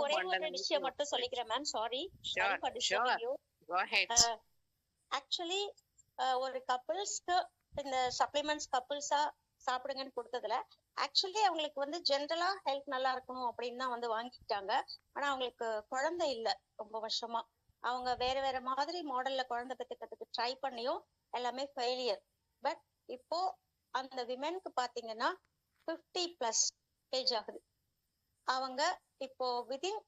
ஒரே ஒரு மண்டலம் விஷயம் மட்டும் சொல்லிக்கிறேன் ma'am. Sorry Sure, for sure. Disturbing you. Go ahead. Actually ஒரு கப்பிள்ஸ்க்கு இந்த சப்ளிமெண்ட்ஸ் கப்பிள்ஸா சாப்பிடுங்கன்னு கொடுத்ததுல ஆக்சுவலி அவங்களுக்கு வந்து ஜென்ரலா ஹெல்த் நல்லா இருக்கணும் அப்படின்னு தான் வந்து வாங்கிக்கிட்டாங்க. ஆனா அவங்களுக்கு குழந்தை இல்ல ரொம்ப வருஷமா. அவங்க வேற வேற மாதிரி மாடல்ல குழந்தை பெற்றுக்கிறதுக்கு ட்ரை பண்ணியும் எல்லாமே ஃபெயிலியர். பட் இப்போ அந்த விமென்க்கு பாத்தீங்கன்னா 50+ ஏஜ் ஆகுது. அவங்க இப்போ வித்தின்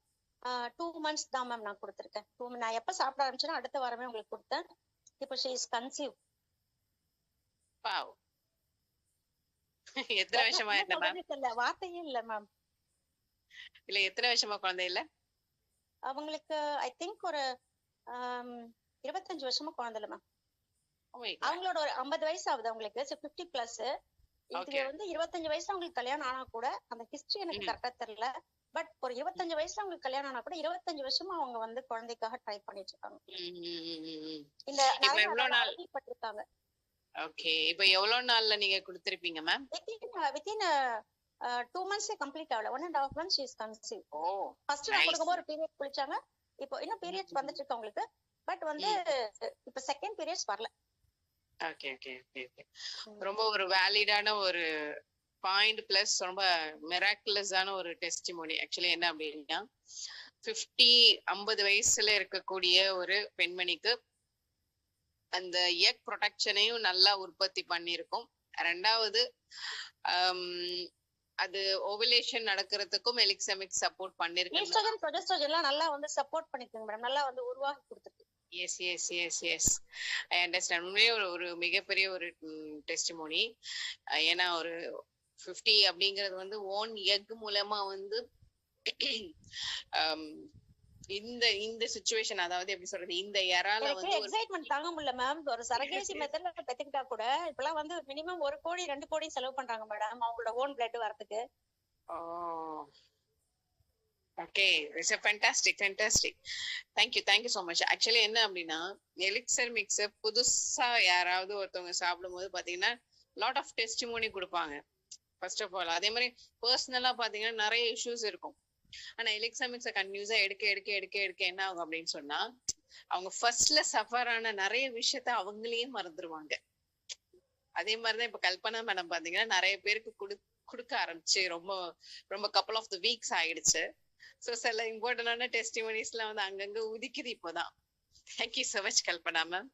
2 months தான் மேம் நான் கொடுத்துருக்கேன். நான் எப்ப சாப்பிட ஆரம்பிச்சேன்னா அடுத்த வாரமே உங்களுக்கு கொடுத்தேன். இப்போ ஷீ இஸ் கன்சீவ். Wow. எத்தனை வருஷமா இல்ல மேம்? இல்ல வார்த்தையே இல்ல மேம். இல்ல எத்தனை வருஷமா குழந்தை இல்ல? அவங்களுக்கு ஐ திங்க் ஒரு 25 வருஷமா குழந்தை இல்ல மேம். அவங்களோட ஒரு 50 வயசு ஆகுது அவங்களுக்கு. 50+. இதுல வந்து 25 வயசுல அவங்களுக்கு கல்யாணம் ஆனா கூட அந்த ஹிஸ்டரி எனக்கு கரெக்டா தெரியல. பட் ஒரு 25 வயசுல அவங்களுக்கு கல்யாணம் ஆனா கூட 25 வருஷமா அவங்க வந்து குழந்தைக்காக ட்ரை பண்ணிட்டு இருக்காங்க. இந்த எவ்வளவு நாள் பட்டிருக்காங்க. ஓகே, இப்போ எவ்வளவு நாள்ல நீங்க கொடுத்திருப்பீங்க மேம்? வித்தின் 2 months கம்ப்ளீட் ஆகல. 1.5 months she is conceived. First நான் கொடுக்கும்போது ஒரு பீரியட் குளிச்சாங்க. இப்போ இன்னும் பீரியட்ஸ் வந்துட்டு இருக்கு உங்களுக்கு. பட் வந்து இப்போ செகண்ட் பீரியட்ஸ் வரல. Okay okay okay. ரொம்ப ஒரு வேலிடான ஒரு பாயிண்ட் பிளஸ் ரொம்ப மிராக்குலஸான ஒரு டெஸ்டிமோனி. ஆக்சுவலி என்ன அப்படின்னா 50 வயசுல இருக்கக்கூடிய ஒரு பெண்மணிக்கு அந்த எக் ப்ரொடெக்ஷனையும் நல்லா உற்பத்தி பண்ணிருக்கும். ரெண்டாவது அது ஓவுலேஷன் நடக்கிறதுக்கும் எலிக்சமிக் சப்போர்ட் பண்ணிருக்கு. ஈஸ்ட்ரோஜன் ப்ரொஜெஸ்டரோன் எல்லாம் நல்லா வந்து சப்போர்ட் பண்ணிருக்குங்க மேடம். நல்லா வந்து உருவாக்கி கொடுத்துருக்கு. Yes yes yes yes I understand. உண்மையே ஒரு மிகப்பெரிய ஒரு டெஸ்டிமோனி. ஏன்னா ஒரு 50 அப்படிங்கிறது வந்து ஓன் எக் மூலமா வந்து இந்த சிச்சுவேஷன், அதாவது எப்படி சொல்றது, இந்த எரால வந்து எக்ஸைட்மென்ட் தாங்க முடியல மேம். ஒரு சரகேசி மெத்தட்ல பெத்துக்கிட்டா கூட இப்பலாம் வந்து மினிமம் 1 கோடி 2 கோடி செலவு பண்றாங்க மேடம் அவங்களோட ஓன் பிளட் வரதுக்கு. Okay, it's a fantastic thank you so much. Actually என்ன அப்படின்னா எலிக்சர் மிக்ஸ் புதுசா யாராவது ஒருத்தவங்க சாப்பிடும்போது பாத்தீங்கன்னா லாட் ஆஃப் டெஸ்டிமோனி கொடுப்பாங்க ஃபர்ஸ்ட் ஆஃப் ஆல். அதே மாதிரி பர்சனலா பாத்தீங்கன்னா நிறைய இஷ்யூஸ் இருக்கும். ஆனா எலிக்சர் மிக்ஸை கண்டினியூஸா எடுக்க என்ன ஆகும் அப்படின்னு சொன்னா அவங்க ஃபர்ஸ்ட்ல சஃபர் ஆன நிறைய விஷயத்த அவங்களையே மறந்துடுவாங்க. அதே மாதிரிதான் இப்ப கல்பனா மேடம் பாத்தீங்கன்னா நிறைய பேருக்கு கொடுக்க ஆரம்பிச்சு ரொம்ப கப்பல் ஆஃப் த வீக்ஸ் ஆயிடுச்சு. சோ சில இம்பார்ட்டன்டான டெஸ்டிமோனிஸ் எல்லாம் வந்து அங்கங்க உதிக்குது இப்போதான். Thank you so much Kalpana ma'am.